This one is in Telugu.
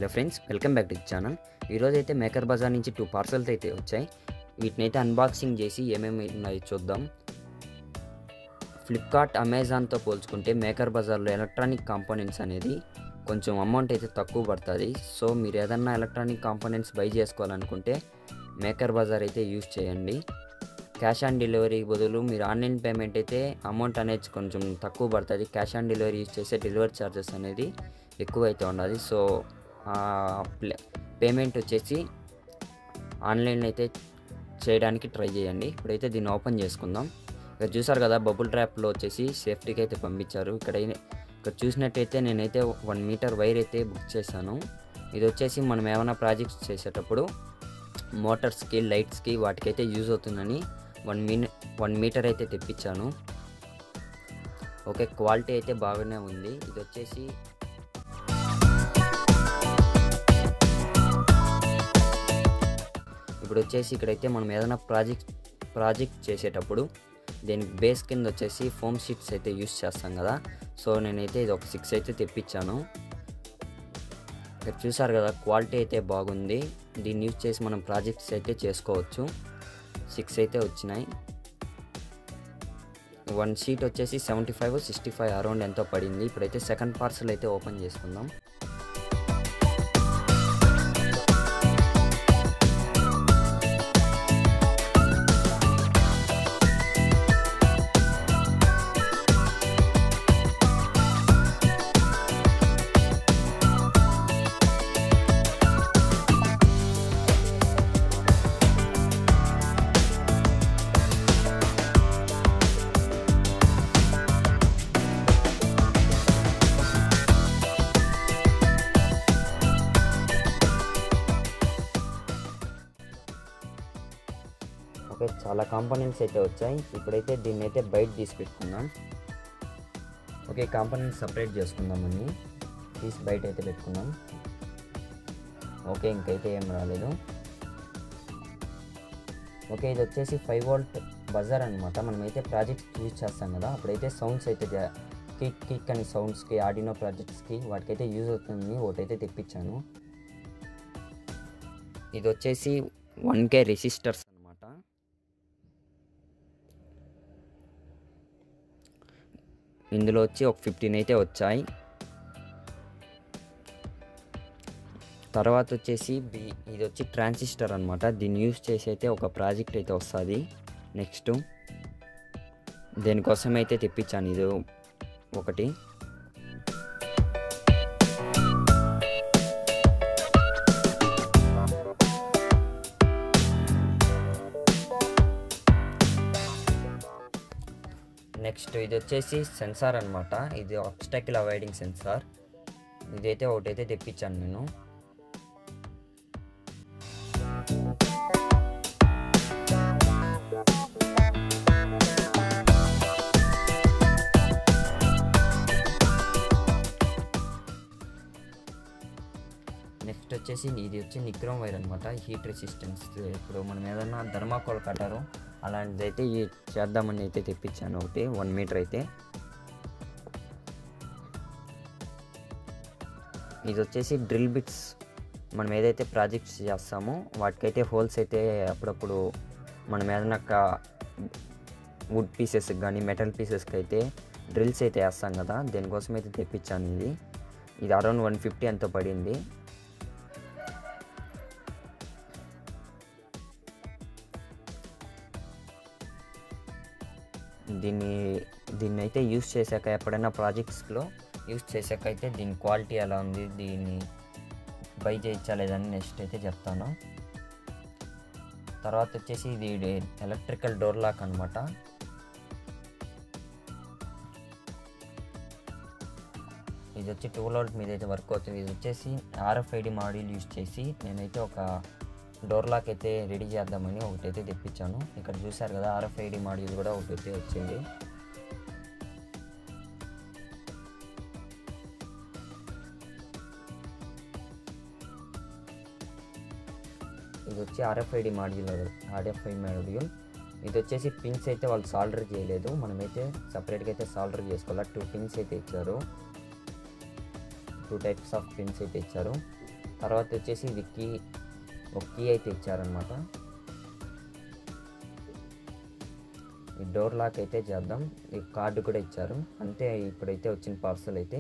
Hello friends, welcome back to the channel. ఈరోజైతే మేకర్ బజార్ నుంచి 2 పార్సల్స్ అయితే వచ్చాయి. వీటినైతే అన్బాక్సింగ్ చేసి ఏమేమి ఉన్నాయో చూద్దాం. ఫ్లిప్కార్ట్, అమెజాన్తో పోల్చుకుంటే మేకర్ బజార్లో ఎలక్ట్రానిక్ కాంపోనెంట్స్ అనేది కొంచెం అమౌంట్ అయితే తక్కువ పడుతుంది. సో మీరు ఏదన్నా ఎలక్ట్రానిక్ కాంపోనెంట్స్ బై చేసుకోవాలనుకుంటే మేకర్ బజార్ అయితే యూజ్ చేయండి. క్యాష్ ఆన్ డెలివరీ బదులు మీరు ఆన్లైన్ పేమెంట్ అయితే అమౌంట్ అనేది కొంచెం తక్కువ పడుతుంది. క్యాష్ ఆన్ డెలివరీ యూజ్ చేస్తే డెలివరీ ఛార్జెస్ అనేది ఎక్కువ అయితే ఉన్నది. సో పేమెంట్ వచ్చేసి ఆన్లైన్ అయితే చేయడానికి ట్రై చేయండి. ఇప్పుడైతే దీన్ని ఓపెన్ చేసుకుందాం. ఇక్కడ చూసారు కదా, బబుల్ ట్రాప్లో వచ్చేసి సేఫ్టీకి అయితే పంపించారు. ఇక్కడ చూసినట్టయితే నేనైతే 1 మీటర్ వైర్ అయితే బుక్ చేశాను. ఇది వచ్చేసి మనం ఏమైనా ప్రాజెక్ట్స్ చేసేటప్పుడు మోటార్స్కి, లైట్స్కి వాటికైతే యూజ్ అవుతుందని 1 మీటర్ అయితే తెప్పించాను. ఓకే, క్వాలిటీ అయితే బాగానే ఉంది. ఇది వచ్చేసి ఇప్పుడు వచ్చేసి ఇక్కడైతే మనం ఏదైనా ప్రాజెక్ట్ చేసేటప్పుడు దీనికి బేస్ కింద వచ్చేసి ఫోమ్ షీట్స్ అయితే యూస్ చేస్తాం కదా. సో నేనైతే ఇది ఒక 6 అయితే తెప్పించాను. ఇక్కడ చూసారు కదా, క్వాలిటీ అయితే బాగుంది. దీన్ని యూజ్ చేసి మనం ప్రాజెక్ట్స్ అయితే చేసుకోవచ్చు. 6 అయితే వచ్చినాయి. 1 షీట్ వచ్చేసి 75, 65 అరౌండ్ ఎంతో పడింది. ఇప్పుడైతే సెకండ్ పార్సల్ అయితే ఓపెన్ చేసుకుందాం. ఓకే, చాలా కాంపోనెంట్స్ అయితే వచ్చాయి. ఇప్పుడైతే దీన్ని అయితే బయట తీసి పెట్టుకుందాం. ఓకే, కాంపోనెంట్స్ సపరేట్ చేసుకుందామని తీసి బయట అయితే పెట్టుకుందాం. ఓకే, ఇంకైతే ఏం రాలేదు. ఓకే, ఇది వచ్చేసి 5 వోల్ట్ బజర్ అనమాట. మనమైతే ప్రాజెక్ట్స్ యూజ్ చేస్తాం కదా, అప్పుడైతే సౌండ్స్ అయితే కిక్ అని సౌండ్స్కి, ఆడినో ప్రాజెక్ట్స్కి వాటికైతే యూజ్ అవుతుంది. ఒకటైతే తెప్పించాను. ఇది వచ్చేసి 1K రెసిస్టర్స్ అనమాట. ఇందులో వచ్చి ఒక 15 అయితే వచ్చాయి. తర్వాత వచ్చేసి ఇది వచ్చి ట్రాన్సిస్టర్ అనమాట. దీన్ని యూజ్ చేసి అయితే ఒక ప్రాజెక్ట్ అయితే వస్తుంది. నెక్స్ట్ దేనికోసం అయితే తెప్పించాను ఇది ఒకటి. నెక్స్ట్ ఇది వచ్చేసి సెన్సార్ అనమాట. ఇది ఆబ్స్టాకిల్ అవాయిడింగ్ సెన్సార్. ఇదైతే ఒకటైతే తెప్పించాను నేను. నెక్స్ట్ వచ్చేసి ఇది వచ్చి నిక్రోమ్ వైర్ అనమాట, హీట్ రెసిస్టెన్స్. ఇప్పుడు మనం ఏదన్నా థర్మాకోల్ కట్టారో అలాంటిది అయితే చేద్దామని అయితే తెప్పించాను ఒకటి 1 మీటర్ అయితే. ఇది వచ్చేసి డ్రిల్ బిట్స్. మనం ఏదైతే ప్రాజెక్ట్స్ చేస్తామో వాటికైతే హోల్స్ అయితే అప్పుడప్పుడు మనం ఏదైనా వుడ్ పీసెస్కి కానీ మెటల్ పీసెస్కి అయితే డ్రిల్స్ అయితే వేస్తాం కదా, దేనికోసం అయితే తెప్పించాను ఇది అరౌండ్ 150 ఎంతో పడింది. దీన్ని అయితే యూస్ చేశాక, ఎప్పుడైనా ప్రాజెక్ట్స్లో యూస్ చేశాక అయితే దీని క్వాలిటీ ఎలా ఉంది, దీన్ని బై చేయొచ్చా లేదని నెక్స్ట్ అయితే చెప్తాను. తర్వాత వచ్చేసి ఇది ఎలక్ట్రికల్ డోర్ లాక్ అనమాట. ఇది వచ్చి 12 వోల్ట్ మీద అయితే వర్క్ అవుతుంది. ఇది వచ్చేసి RFID మాడ్యూల్ యూజ్ చేసి నేనైతే ఒక డోర్ లాక్ అయితే రెడీ చేద్దామని ఒకటైతే తెప్పించాను. ఇక్కడ చూసారు కదా, RFID మాడ్యూల్ కూడా ఒకటైతే వచ్చింది. ఇది వచ్చి RFID మాడ్యూల్. ఇది వచ్చేసి పిన్స్ అయితే వాళ్ళు సాల్డర్ చేయలేదు, మనమైతే సపరేట్గా అయితే సాల్డర్ చేసుకోవాలి. 2 పిన్స్ అయితే ఇచ్చారు, 2 టైప్స్ ఆఫ్ పిన్స్ అయితే ఇచ్చారు. తర్వాత వచ్చేసి ఇది ఒక కీ అయితే ఇచ్చారనమాట. ఈ డోర్ లాక్ అయితే చేద్దాం. ఈ కార్డు కూడా ఇచ్చారు. అంతే, ఇప్పుడైతే వచ్చిన పార్సల్ అయితే